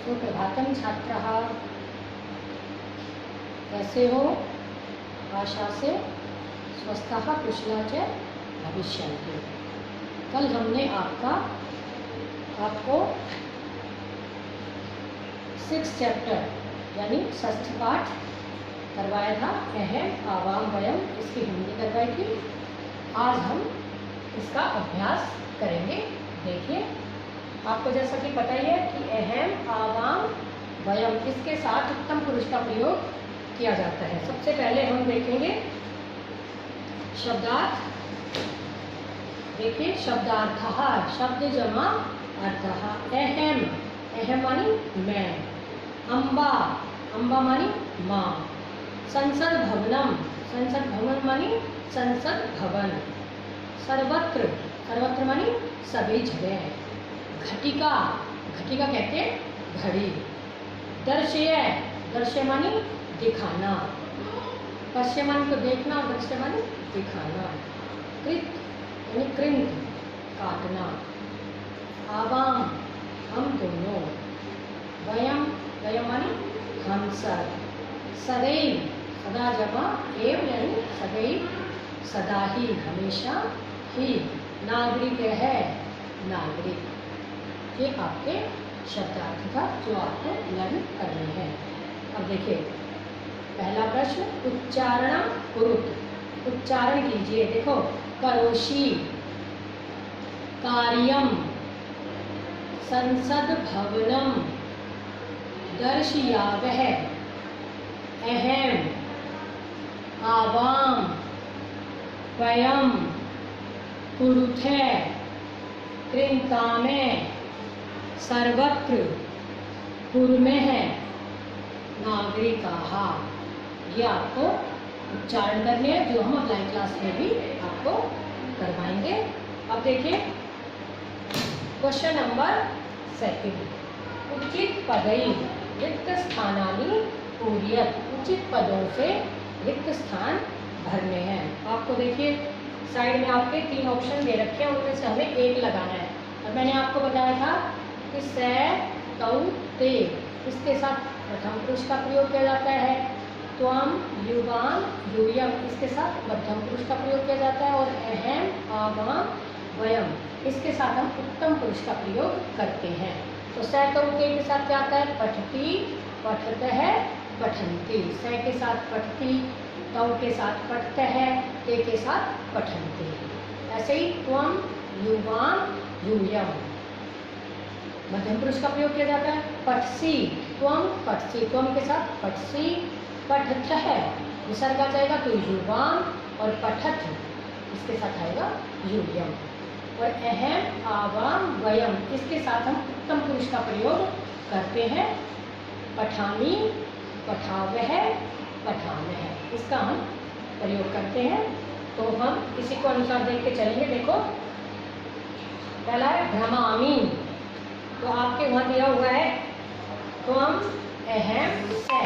सुप्रभातं छात्राः, कैसे हो? आशा से स्वस्थः कुशला च भविष्यन्ति। कल हमने आपको 6 चैप्टर यानी षष्ठ पाठ करवाया था, अहम आवाम वयम, इसकी हिंदी करवाई थी। आज हम इसका अभ्यास करेंगे। देखिए, आपको जैसा कि पता ही है कि अहम आवाम वयम, इसके साथ उत्तम पुरुष का प्रयोग किया जाता है। सबसे पहले हम देखेंगे शब्दार्थ। देखिए, शब्दार्थः, शब्द जमा अर्थः। अहम, अहम मानी मैं। अम्बा, अम्बा मानी माँ। संसद भवनम, संसद भवन मानी संसद भवन। सर्वत्र, सर्वत्र मानी सभी जगह। घटिका, घटिका कहते हैं घड़ी। दर्शय, दर्शय मानी दिखाना। पश्य मानी तो देखना, दर्शय मानी दिखाना। कृत यानी कृंत, काटना। आवाम, हम दोनों। वयम, वयम मानी हम सब। सदैव, सदा जमा एव यानी सदैव, सदा ही, हमेशा ही। नागरिक है, नागरिक। ये आपके शब्दार्थ था जो आपको लर्न करने हैं। अब देखिए, पहला प्रश्न, उच्चारण कुरुत, उच्चारण कीजिए। देखो, करोषि, कार्यम, संसद भवनम, दर्शयावः, अहम आवाम वयम कुरुथे कृंतामे सर्वत्र कुर्मः नागरिकाः। ये आपको उच्चारण करने हैं जो हम ऑनलाइन क्लास में भी आपको करवाएंगे। अब देखिए क्वेश्चन नंबर 2, उचित पदै रिक्त स्थानानि पूरयत, उचित पदों से रिक्त स्थान भरने हैं। आपको देखिए साइड में आपके 3 ऑप्शन दे रखे हैं, उनमें से हमें एक लगाना है। और मैंने आपको बताया था कि से, तौ, ते, इसके साथ प्रथम पुरुष का प्रयोग किया जाता है। त्वम, युवाम, यूयम, इसके साथ मध्यम पुरुष का प्रयोग किया जाता है। और अहम, आवाम, वयम, इसके साथ हम उत्तम पुरुष का प्रयोग करते हैं। तो से, तौ, ते के साथ क्या आता है? पठती, पठतः, पठन्ति। से के साथ पठती, तौ के साथ पठतः, ते के साथ पठन्ति। ऐसे ही त्वम, युवाम, यूयम, मध्यम पुरुष का प्रयोग किया जाता है। पठसी, त्वम, पठसी, त्वम के साथ पठसी, पठतः, विसर्ग आ जाएगा तो युवाम, और पठत इसके साथ आएगा यूयम। और अहम, आवाम, वयम, इसके साथ हम उत्तम पुरुष का प्रयोग करते हैं। पठामी, पठावः, पठामः, इसका हम प्रयोग करते हैं। तो हम इसी को अनुसार देख के चलेंगे। देखो, पहला है भ्रमामी, तो आपके वहाँ दिया हुआ है त्वम, अहम, से,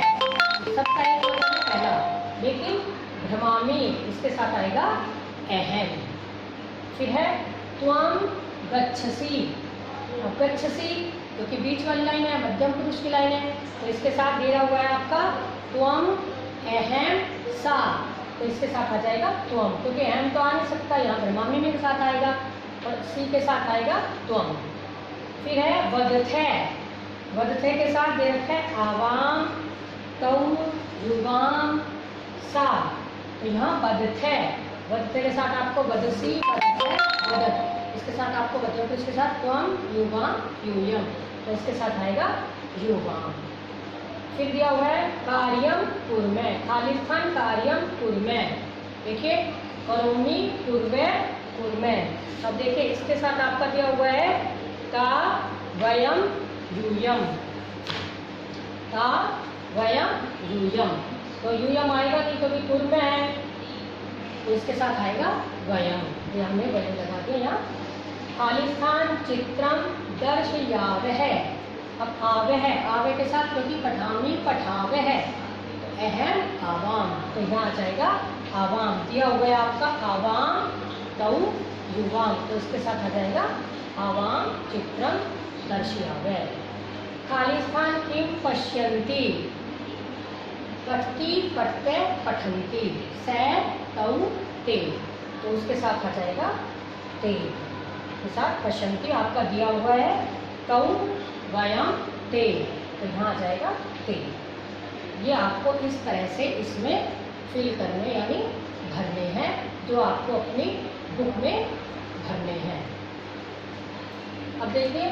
सबका एक होता है पहला, लेकिन भ्रमामी इसके साथ आएगा अहम। फिर है त्वम गच्छसि, गच्छसि क्योंकि बीच वाली लाइन है, मध्यम पुरुष की लाइन है, तो इसके साथ दिया हुआ है आपका त्वम, अहम, सा, तो इसके साथ आ जाएगा त्वम, क्योंकि अहम तो आ नहीं सकता, यहाँ भ्रमामी में के साथ आएगा, और सी के साथ आएगा त्वम। फिर है वदथे, वदथे के साथ दे रखा है आवाम, तौ, युवाम, सा, तो यहाँ वदथे, वदथे के साथ आपको वदसी, वदथे, वदत, इसके साथ आपको मध्यम पुरुष के साथ त्वम, युवाम, यूयम, तो इसके साथ आएगा युवाम। फिर दिया हुआ है कार्यम कुर्मे, खाली स्थान कार्यम कुर्मे। देखिए, करोमि, कुर्वे, कुर्मे। अब देखिए इसके साथ आपका दिया हुआ है का, वयम, यूयम, का, वयम, यूयम, तो यूयम आएगा नहीं क्योंकि कुर्मे है, तो इसके साथ आएगा वयम। ये हमने वयम लगा दिया यहाँ। खाली स्थान चित्रम दर्शयावः, अब आवे है, आवे के साथ क्योंकि पठामी, पठावे है, तो अहम, आवाम, तो यहाँ आ जाएगा आवाम। दिया हुआ है आपका आवाम, तौ, युवाम, तो इसके साथ आ जाएगा आवाम चित्रम दर्शयावः। खाली स्थान किम पश्यन्ति, पठती पठते पठन्ति, से तौ ते, तो उसके साथ आ जाएगा ते के साथ पश्यन्ति आपका दिया हुआ है, तौ वयम ते, तो यहाँ आ जाएगा ते। ये आपको इस तरह से इसमें फिल करने यानी भरने हैं, जो आपको अपनी बुक में भरने हैं। अब देखिए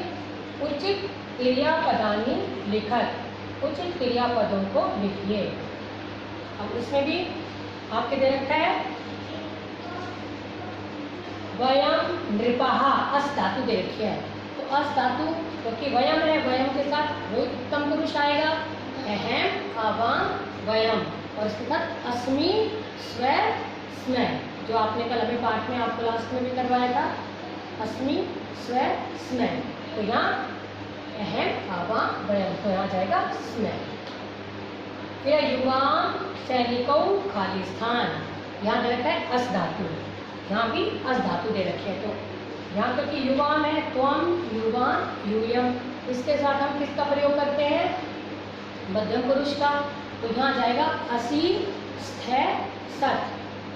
उचित क्रियापदानि लिखत, उचित क्रियापदों को लिखिए। अब इसमें भी आपके दे रखा है वयम नृपः, अस धातु दे रखी है, तो अस धातु क्योंकि वयम है, वयम के साथ वो उत्तम पुरुष आएगा, अहम आवाम वयम, और इसके साथ अस्मि स्व स्म, जो आपने कल अभी पाठ में आपको लास्ट में भी करवाया था, अस्मि स्व स्म, तो यहाँ अहम आवाम वयम, तो यहाँ जाएगा स्म। फिर युवाम सैनिकों खाली स्थान, यहाँ दे रखा है अस धातु, यहाँ भी अस धातु दे रखे हैं, तो यहाँ क्योंकि युवाम है, त्वम युवाम यूयम, इसके साथ हम किसका प्रयोग करते हैं, मध्यम पुरुष का, तो यहाँ जाएगा असि स्थे सत,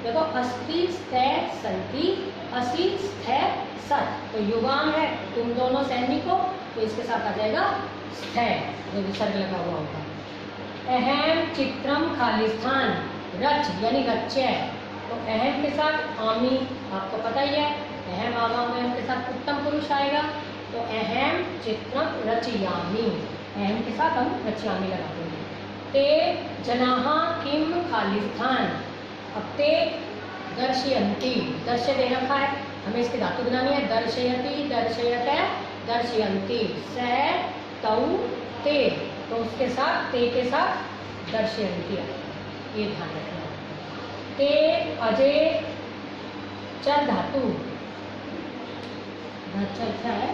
देखो अस्ति स्थे संति असि स्थे सत, तो युवाम है तुम दोनों सैनिकों, तो इसके साथ आ जाएगा स्थे, जो विसर्ग लगा हुआ होगा। अहम चित्रम खाली स्थान, रच यानी रच्य, तो अहम के साथ आमी आपको पता ही है, अहम आवाम में के साथ उत्तम पुरुष आएगा, तो अहम चित्रम रचयामी, अहम के साथ हम रचयामी लगा देंगे। ते जनाः किम खाली स्थान, अब ते दर्शयन्ति, दर्शय दे रखा है, हमें इसकी धातु बनानी है, दर्शयति दर्शयते दर्शयन्ति, से तौ ते, तो उसके साथ ते के साथ दर्शयन्ति आएगा, ये ध्यान रखना। ते अजय चर धातु, अच्छा है,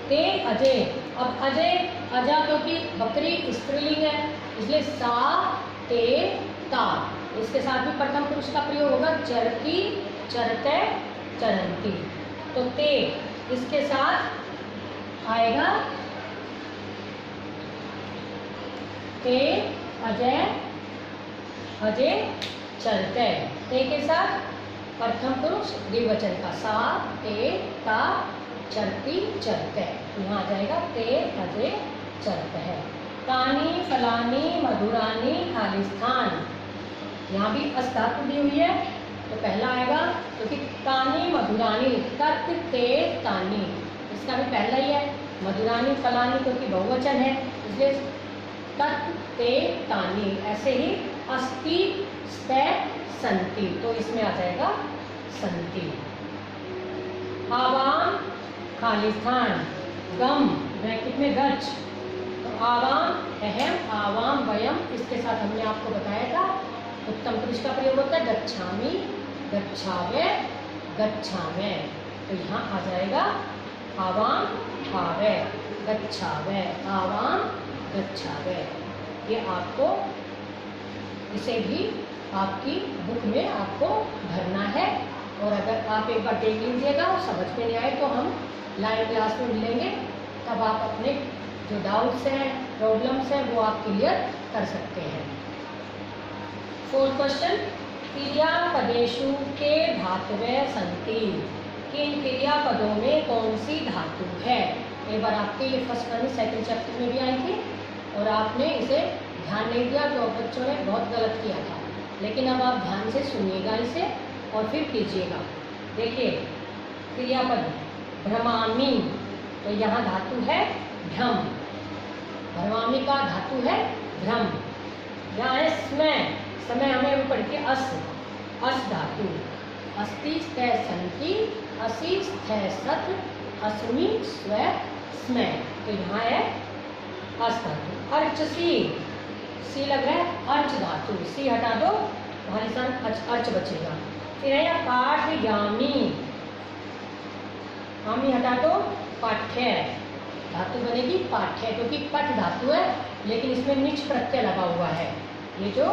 ते अजय, अब अजय अजा क्योंकि बकरी स्त्रीलिंग है, इसलिए सा ते ता, इसके साथ भी प्रथम पुरुष का प्रयोग होगा, चरती चरते चरंती, तो ते इसके साथ आएगा ते अजय अजय चलते, ते के साथ प्रथम पुरुष द्विवचन का, सा ते ता चलती चलते, यहाँ आ जाएगा ते अजय चलते है। तानी फलानी मधुरानी खाली स्थान, यहाँ भी अस धातु दी हुई है, तो पहला आएगा क्योंकि तानी मधुरानी, तत् ते तानी, इसका भी पहला ही है, मधुरानी फलानी क्योंकि बहुवचन है, इसलिए तत् ते तानी, ऐसे ही अस्ति स्ते संति, तो इसमें आ जाएगा संति। आवाम खाली स्थान, गम ब्रैकेट में गच, तो आवाम अहम आवाम वयम, इसके साथ हमने आपको बताया था उत्तम पुरुष का प्रयोग होता है, गच्छामि गच्छावे गच्छामे, तो यहाँ आ जाएगा आवाम आवे गच्छावे, आवाम गच्छावे। ये आपको इसे भी आपकी बुक में आपको भरना है, और अगर आप एक बार देख लीजिएगा समझ में नहीं आए तो हम लाइव क्लास में मिलेंगे, तब आप अपने जो डाउट्स हैं प्रॉब्लम्स हैं वो आप क्लियर कर सकते हैं। 4th क्वेश्चन, क्रियापदेषु के धातुवे सन्ति, किन क्रियापदों में कौन सी धातु है। एक बार आपके ये फर्स्ट वाली सेकंड चैप्टर में भी आई थी और आपने इसे ध्यान नहीं दिया तो बच्चों ने बहुत गलत किया था, लेकिन अब आप ध्यान से सुनिएगा इसे और फिर कीजिएगा। देखिए क्रियापद भ्रमामि, तो यहाँ धातु है भ्रम, भ्रमामि का धातु है भ्रम। यहाँ है समय, समय हमें ऊपर की अस, अस धातु, अस्ति स्थे संति असि स्थे सत अस्मि स्व स्म, तो यहाँ है अस धातु। अर्चसी, सी लग रहा है अर्च धातु, सी हटा दो हमारे साथ अर्च बचेगा। फिर है पाठयामी, आमी हटा दो पाठ्य, धातु बनेगी पाठ्य, क्योंकि पठ धातु है लेकिन इसमें निच प्रत्यय लगा हुआ है। ये जो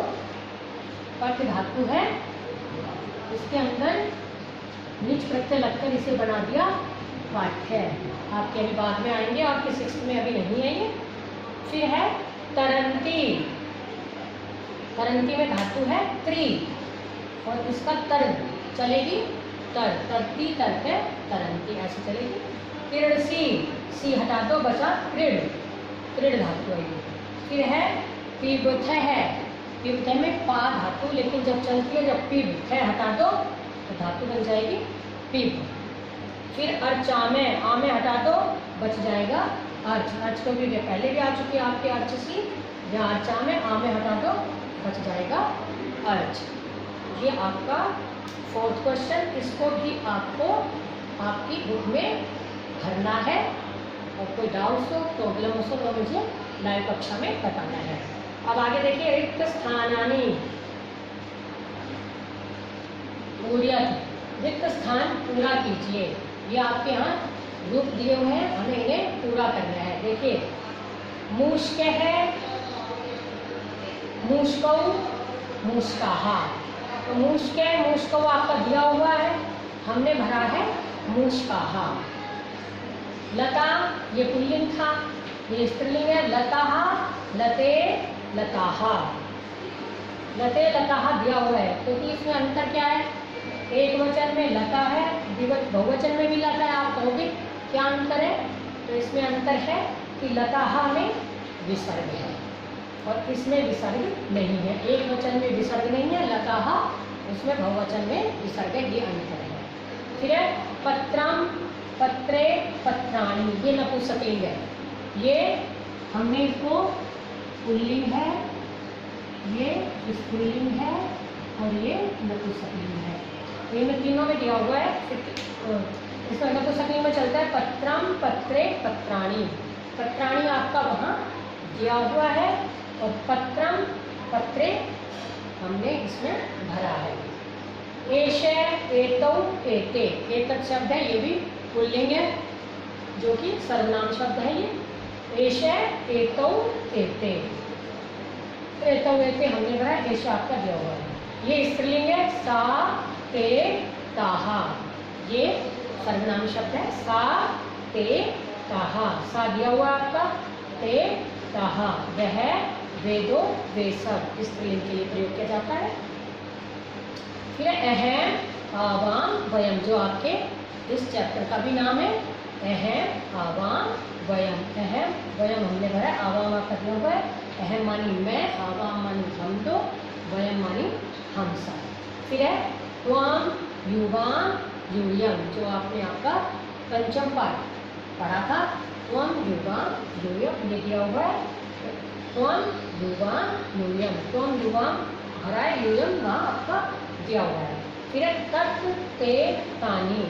पठ धातु है इसके अंदर निच प्रत्यय लगकर इसे बना दिया पाठ्य। आपके अभी बाद में आएंगे, आपके 6th में अभी नहीं है ये, फिर है तरंती, तरंती में धातु है त्रि और इसका तर चलेगी तर, तरती तरते तरंती ऐसे चलेगी। क्रीड़सी, सी हटा दो बचा क्रीड़, क्रीड़ धातु है ये। फिर है पिबथ है, पिबथ में पा धातु लेकिन जब चलती है जब पिब है हटा दो तो धातु बन जाएगी पिब। फिर अर्चा में, आ में हटा दो बच जाएगा अर्च, अर्च को भी पहले भी आ चुकी है आपके अर्च सी, या अर्चा में आ में हटा दो बच जाएगा अर्च। ये आपका 4th क्वेश्चन, इसको भी आपको आपकी बुक में भरना है और कोई डाउट्स हो प्रॉब्लम हो तो मुझे लाइव कक्षा में बताना है। अब आगे देखिए रिक्त स्थानानि, रिक्त स्थान पूरा कीजिए। ये आपके यहाँ ग्रुप दिए हुए हैं, हमें इन्हें पूरा करना है। देखिए मूष्क है, मूष्कौ, मूष्काहा, तो मूष्क है, मूष्कौ आपका दिया हुआ है, हमने भरा है मूष्काहा। लता ये पुल्लिंग था, ये स्त्रीलिंग है, लताहा, लते, लताहा, लते लताहा दिया हुआ है क्योंकि इसमें अंतर क्या है, एक वचन में लता है, बहुवचन में भी लता है। आप कहोगे क्या अंतर है, तो इसमें अंतर है कि लताहा में विसर्ग है और इसमें विसर्ग नहीं है। एक वचन में विसर्ग नहीं है लताहा, उसमें बहुवचन में विसर्ग है, ये अंतर है। फिर है पत्रम, पत्रे, पत्राणी, ये नपुंसकलिंग है। ये हमने इसको पुल्लिंग है, ये स्त्रीलिंग है और ये नपुंसकलिंग है। इनमें तीनों में दिया हुआ है। इसमें नपुंसकलिंग में चलता है पत्रम, पत्रे, पत्राणी। पत्राणी आपका वहाँ दिया हुआ है और पत्रम, पत्रे हमने इसमें भरा है। एशे, एतौ, एते, एतत् शब्द है, ये भी पुल्लिंग है जो कि सर्वनाम शब्द है। ये एशे, एतौ, एते, एतौ एते हमने भरा, एशे आपका दिया हुआ है। ये स्त्रीलिंग है, सा, ते, ताहा, ये सर्वनाम शब्द है, सा, ते, ताहा, सा दिया हुआ आपका, ते, ताहा, वह, वे दो, वे सब स्त्रीलिंग के लिए प्रयोग किया जाता है। फिर अहम, आवाम, वयम, जो आपके इस चैप्टर का भी नाम है, अहम, आवाम, वयम। अहम, वयम हमने भरा, आवाम आपका दिया हुआ है। अहम मानी मैं, आवाम मानी हम दो, वयम मानी हम सब। फिर है त्वम, युवाम, यूयम, जो आपने आपका पंचम पाठ पढ़ा था, त्वम, युवाम, यूयम, ये दिया हुआ है। त्वम, युवाम, यूयम, त्वम, युवाम भरा है, यूयम वहाँ आपका दिया हुआ है। फिर है तत्, ते, तानी,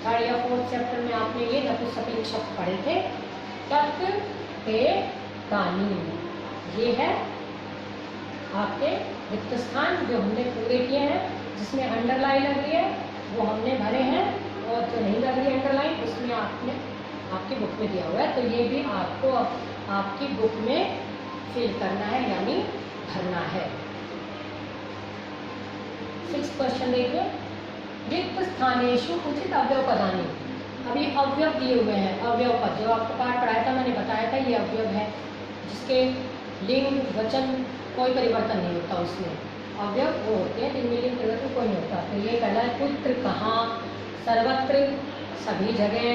3rd या 4th चैप्टर में आपने ये नपुंसकलिंग शब्द पढ़े थे। तत्, ते, तानी, ये है आपके रिक्त स्थान जो हमने पूरे किए हैं, जिसमें अंडरलाइन लग रही है वो हमने भरे हैं और जो नहीं लग रही अंडरलाइन उसमें आपने आपकी बुक में दिया हुआ है। तो ये भी आपको आपकी बुक में फिल करना है यानी भरना है। 6th क्वेश्चन देखिए, रिक्त स्थानेषु उचित अवयव पदानि। अभी अवयव दिए हुए हैं, अवयव पद जो आपको पाठ पढ़ाया था, मैंने बताया था ये अवयव है जिसके लिंग वचन कोई परिवर्तन नहीं होता। उसमें अवयव वो होते हैं जिनमें लिंग परिवर्तन कोई नहीं होता। तो ये पहला है पुत्र, कहाँ, सर्वत्र, सभी जगह,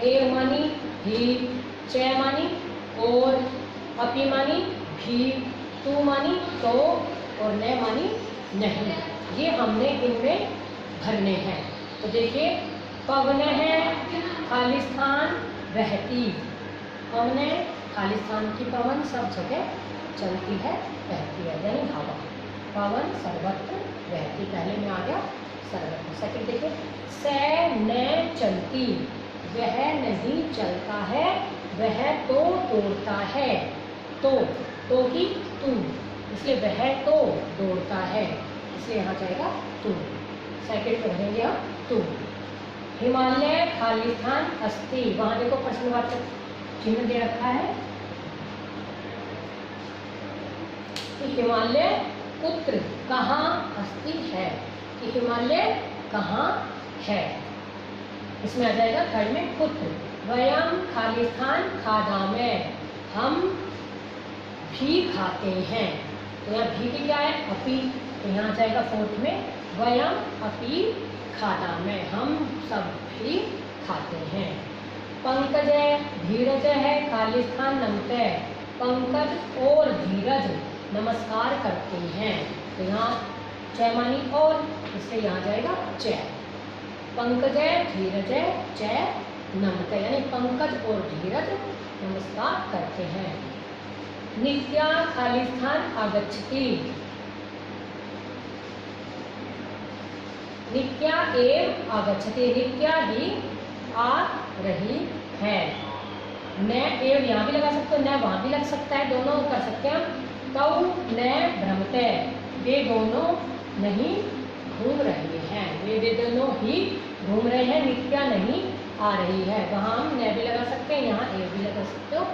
एव मानी भी, च मानी और, अपि मानी भी, तू मानी तो और न मानी नहीं। ये हमने इनमें भरने हैं। तो देखिए पवन है, खाली स्थान, बहती, पवन है, खाली स्थान की पवन सब जगह चलती है, बहती है, यानी हवा। पवन सर्वत्र बहती, पहले में आ गया सर्वत्र। सेकंड देखिए सै न चलती, वह नहीं चलता है, वह तो दौड़ता है। तो की तू, इसलिए वह तो दौड़ता है, इसलिए यहाँ जाएगा तू। सेकंड में भरेंगे हम तू। हिमालय खाली स्थान अस्ति, वहाँ देखो प्रश्नवाचक चिन्ह दे रखा है कि हिमालय पुत्र कहाँ अस्ति है, कि हिमालय कहाँ है, इसमें आ जाएगा थर्ड में पुत्र। वयम खाली स्थान खादा में, हम भी खाते हैं। तो यहाँ भी की क्या है, अपी, तो यहाँ जाएगा फोर्थ में, वयम अपि खादामः, हम सब भी खाते हैं। पंकज धीरज है खालिस्थान नमते, पंकज और धीरज नमस्कार करते हैं। तो यहाँ च मानी और, इसलिए यहाँ जाएगा च। पंकज धीरज च नमते, यानी पंकज और धीरज नमस्कार करते हैं। नित्या खालिस्थान आगच्छति, नित्या एव आगच्छति, नित्या ही आ रही है। न एव यहाँ भी लगा सकते हो, न वहाँ भी लग सकता है, दोनों कर सकते हैं। तौ न भ्रमते, वे दोनों नहीं घूम रहे हैं, वे दोनों ही घूम रहे हैं, नित्या नहीं आ रही है। वहाँ हम न भी लगा सकते हैं, यहाँ एव भी लगा सकते हो,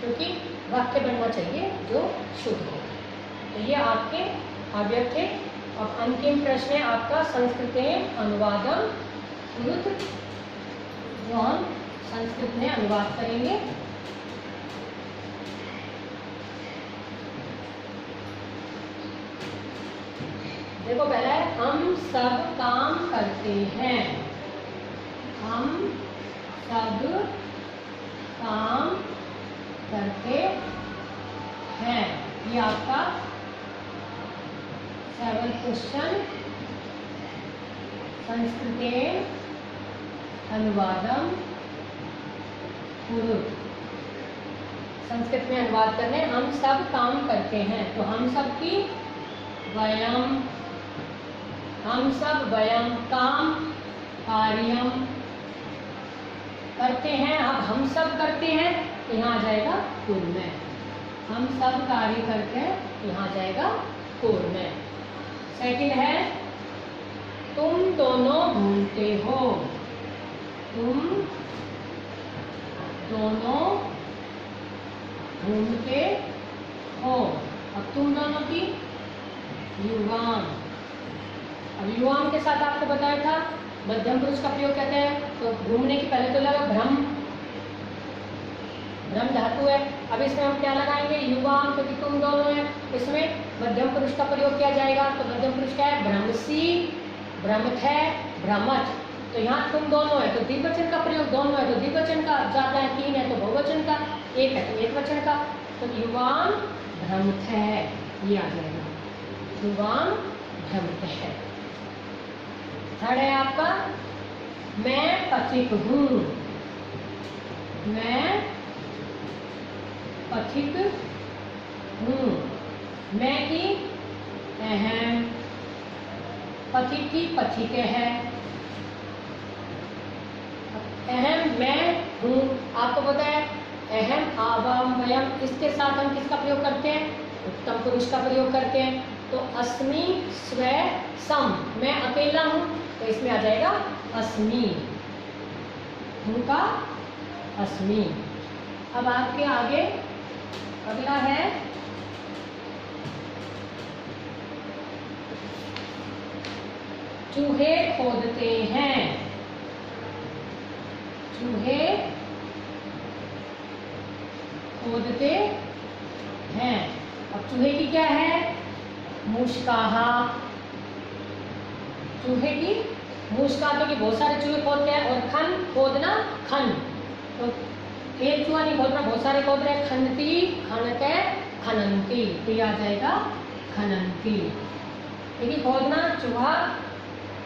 क्योंकि वाक्य बनना चाहिए जो शुद्ध हो। तो ये आपके अव्यय थे। अब अंतिम प्रश्न है आपका संस्कृतेन अनुवादम कुरुत, जो हम संस्कृत में अनुवाद करेंगे। देखो पहला है हम सब काम करते हैं, हम सब काम करते हैं, ये आपका 7 क्वेश्चन संस्कृतेन अनुवादम कुरुत, संस्कृत में अनुवाद करने, हम सब काम करते हैं। तो हम सब की वयम, हम सब वयम काम कार्यम करते हैं। अब हम सब करते हैं तो यहाँ जाएगा कुल में, हम सब कार्य करते हैं तो यहाँ जाएगा कुल में। सेकंड है तुम दोनों घूमते हो, तुम दोनों घूमते हो। अब तुम दोनों की युवाम, अब युवाम के साथ आपको बताया था मध्यम पुरुष का प्रयोग कहते हैं। तो घूमने की पहले तो लगा भ्रम, भ्रम धातु है। अब इसमें हम क्या लगाएंगे, युवाम, क्योंकि तुम दोनों है, इसमें मध्यम पुरुष का प्रयोग किया जाएगा। तो मध्यम पुरुष क्या है, भ्रमसी, भ्रमत है, भ्रमत। तो यहाँ तुम दोनों है तो द्विवचन का प्रयोग, दोनों है तो द्विवचन का, ज्यादा है 3 है तो बहुवचन का, 1 है तो एक वचन का। तो युवाम भ्रमत है, ये आ जाएगा, युवाम भ्रमत है। थर्ड है आपका मैं पथिक हूँ, मैं पथिक हूँ। मैं की अहम, पथिक की पथिक है, अहम मैं हूँ। आपको पता है अहम आवाम वयम, इसके साथ हम किसका प्रयोग करते हैं, उत्तम पुरुष का प्रयोग करते हैं। तो अस्मि स्व सम, मैं अकेला हूँ तो इसमें आ जाएगा अस्मि, हूँ का अस्मि। अब आपके आगे अगला है चूहे खोदते हैं, चूहे खोदते हैं। अब चूहे की क्या है, मुष्काहा, चूहे की मुष्का, क्योंकि बहुत सारे चूहे खोदते हैं। और खन, खोदना, खन, तो एक चूहा नहीं खोदना, बहुत सारे खोद रहे हैं। खनती, खनते, खनंती, तो ये आ जाएगा खनंती। देखिए खोदना, चूहा,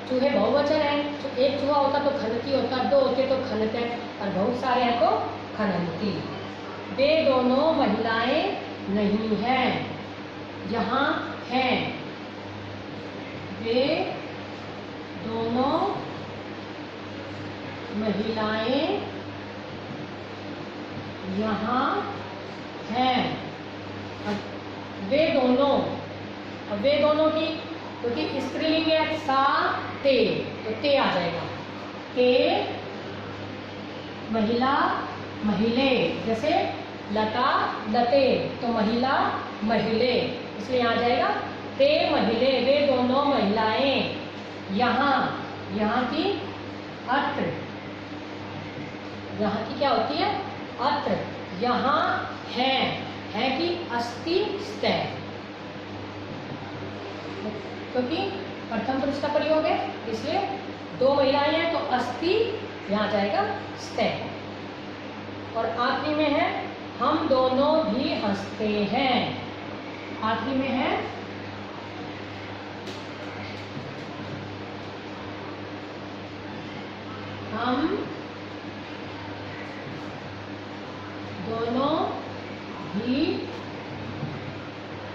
चूहे बहुवचन है, तो एक चूहा होता तो खनती होता, 2 होते तो खनते, और बहुत सारे हैं तो खनंती। वे दोनों महिलाएं नहीं हैं, यहाँ हैं, वे दोनों महिलाएं यहाँ हैं। वे दोनों, अब वे दोनों की, क्योंकि स्त्रीलिंग है, सा ते, तो ते आ जाएगा, ते महिला महिले, जैसे लता लते, तो महिला महिले, इसलिए आ जाएगा ते महिले, वे दोनों महिलाएं यहाँ, यहाँ की अत्र, यहाँ की क्या होती है, अत्र, यहाँ है, है कि अस्ति स्ते, क्योंकि प्रथम पुरुष का प्रयोग है इसलिए दो महिलाएं हैं तो अस्ति यहाँ जाएगा स्ते। और आखिरी में है हम दोनों भी हंसते हैं, आखिरी में है हम दोनों भी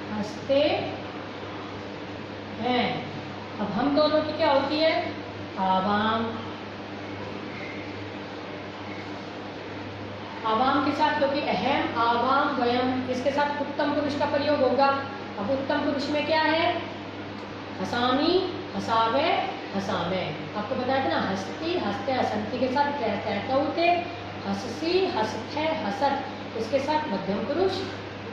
हंसते हैं। अब हम दोनों की क्या होती है? आवाम। आवाम के साथ क्योंकि अहम आवाम वयम इसके साथ उत्तम पुरुष का प्रयोग होगा। अब उत्तम पुरुष में क्या है? हसामी, हसावे, हसामे। आपको बताया था ना, हस्ती, हस्ते, हसंती के साथ कहते, हससी, हसते, हसत इसके साथ मध्यम पुरुष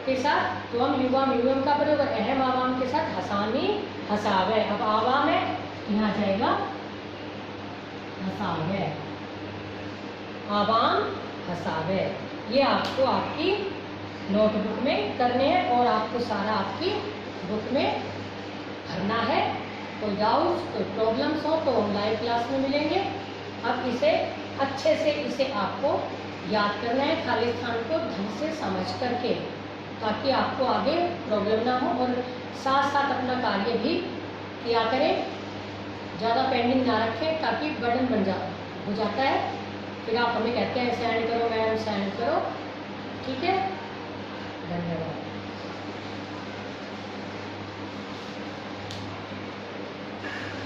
के साथ त्वम, युवम, युवम का प्रयोग। अहम आवाम के साथ हसामी, हसावे। अब आवाम है यहाँ जाएगा हसावे, आवाम, हसावे। ये आपको आपकी नोटबुक में करने हैं और आपको सारा आपकी बुक में भरना है। कोई डाउट, कोई प्रॉब्लम्स हो तो हम लाइव क्लास में मिलेंगे। अब इसे अच्छे से इसे आपको याद करना है, खाली स्थान को ढंग से समझ करके, ताकि आपको आगे प्रॉब्लम ना हो। और साथ साथ अपना कार्य भी किया करें, ज़्यादा पेंडिंग ना रखें ताकि बर्डन हो जाता है। फिर आप हमें कहते हैं सेंड करो मैम, सेंड करो। ठीक है, धन्यवाद।